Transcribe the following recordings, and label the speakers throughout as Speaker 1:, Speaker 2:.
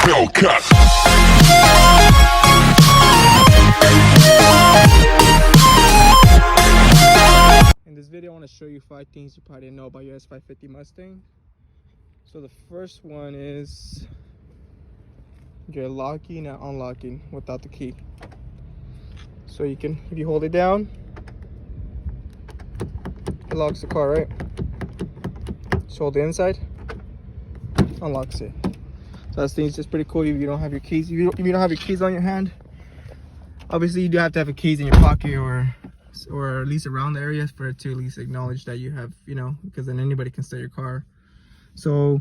Speaker 1: Hellcat.
Speaker 2: In this video, I want to show you 5 things you probably didn't know about your S550 Mustang. So the first one is your locking and unlocking without the key. So you can, if you hold it down, it locks the car, right? So hold the inside, unlocks it. So that thing's just pretty cool. If you don't have your keys, if you don't have your keys on your hand, obviously you do have to have your keys in your pocket or at least around the area for it to at least acknowledge that you have, you know, because then anybody can steal your car. So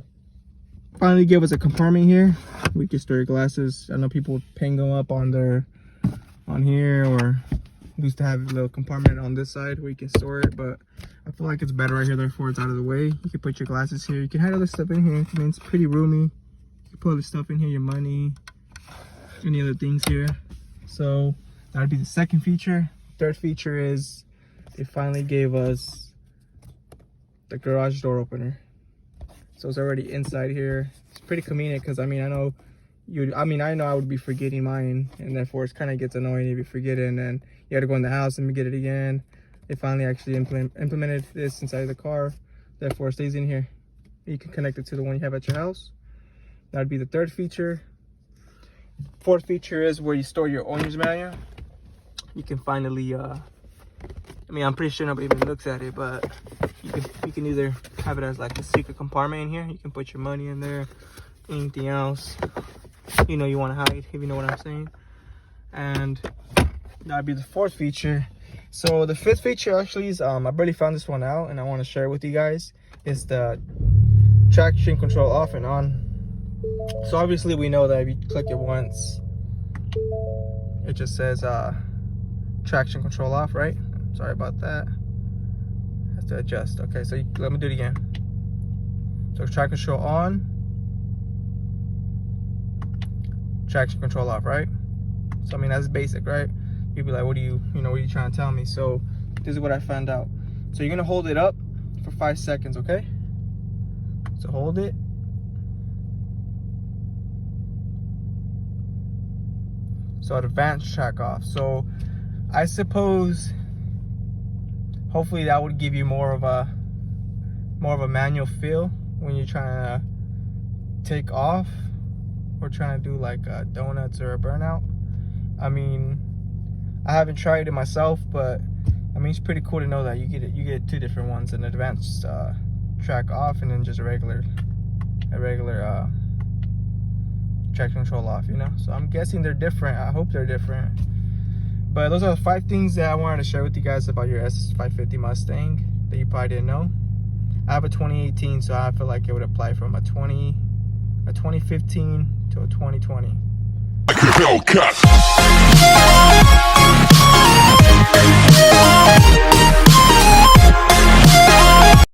Speaker 2: finally give us a compartment here. We can store your glasses. I know people ping them up on here, or used to have a little compartment on this side where you can store it, but I feel like it's better right here, therefore it's out of the way. You can put your glasses here. You can have other stuff in here. I mean, it's pretty roomy. You can put other stuff in here, your money, any other things here. So that would be the second feature. Third feature is they finally gave us the garage door opener. So it's already inside here. It's pretty convenient because I know I would be forgetting mine, and therefore it kind of gets annoying if you forget it and then you got to go in the house and get it again. They finally actually implemented this inside the car, therefore it stays in here. You can connect it to the one you have at your house. That would be the third feature. Fourth feature is where you store your owner's manual. You can finally I'm pretty sure nobody even looks at it, but you can either have it as like a secret compartment in here. You can put your money in there, anything else you know you want to hide, if you know what I'm saying. And that'd be the fourth feature. So the fifth feature actually is I barely found this one out and I want to share it with you guys. Is the traction control off and on. So obviously we know that if you click it once, it just says traction control off, right? Sorry about that. Have to adjust. Okay, so let me do it again. So traction control on, traction control off, right? So I mean that's basic, right? You'd be like, what are you trying to tell me? So this is what I found out. So you're gonna hold it up for 5 seconds, okay? So hold it. So advanced track off. So I suppose hopefully that would give you more of a manual feel when you're trying to take off or trying to do like donuts or a burnout. I mean, I haven't tried it myself, but I mean it's pretty cool to know that you get 2 different ones, an advanced track off and then just a regular traction control off, you know. So I'm guessing they're different. I hope they're different. But those are the 5 things that I wanted to share with you guys about your S550 Mustang that you probably didn't know. I have a 2018, so I feel like it would apply from a 2015 to a 2020.
Speaker 1: Hellcat.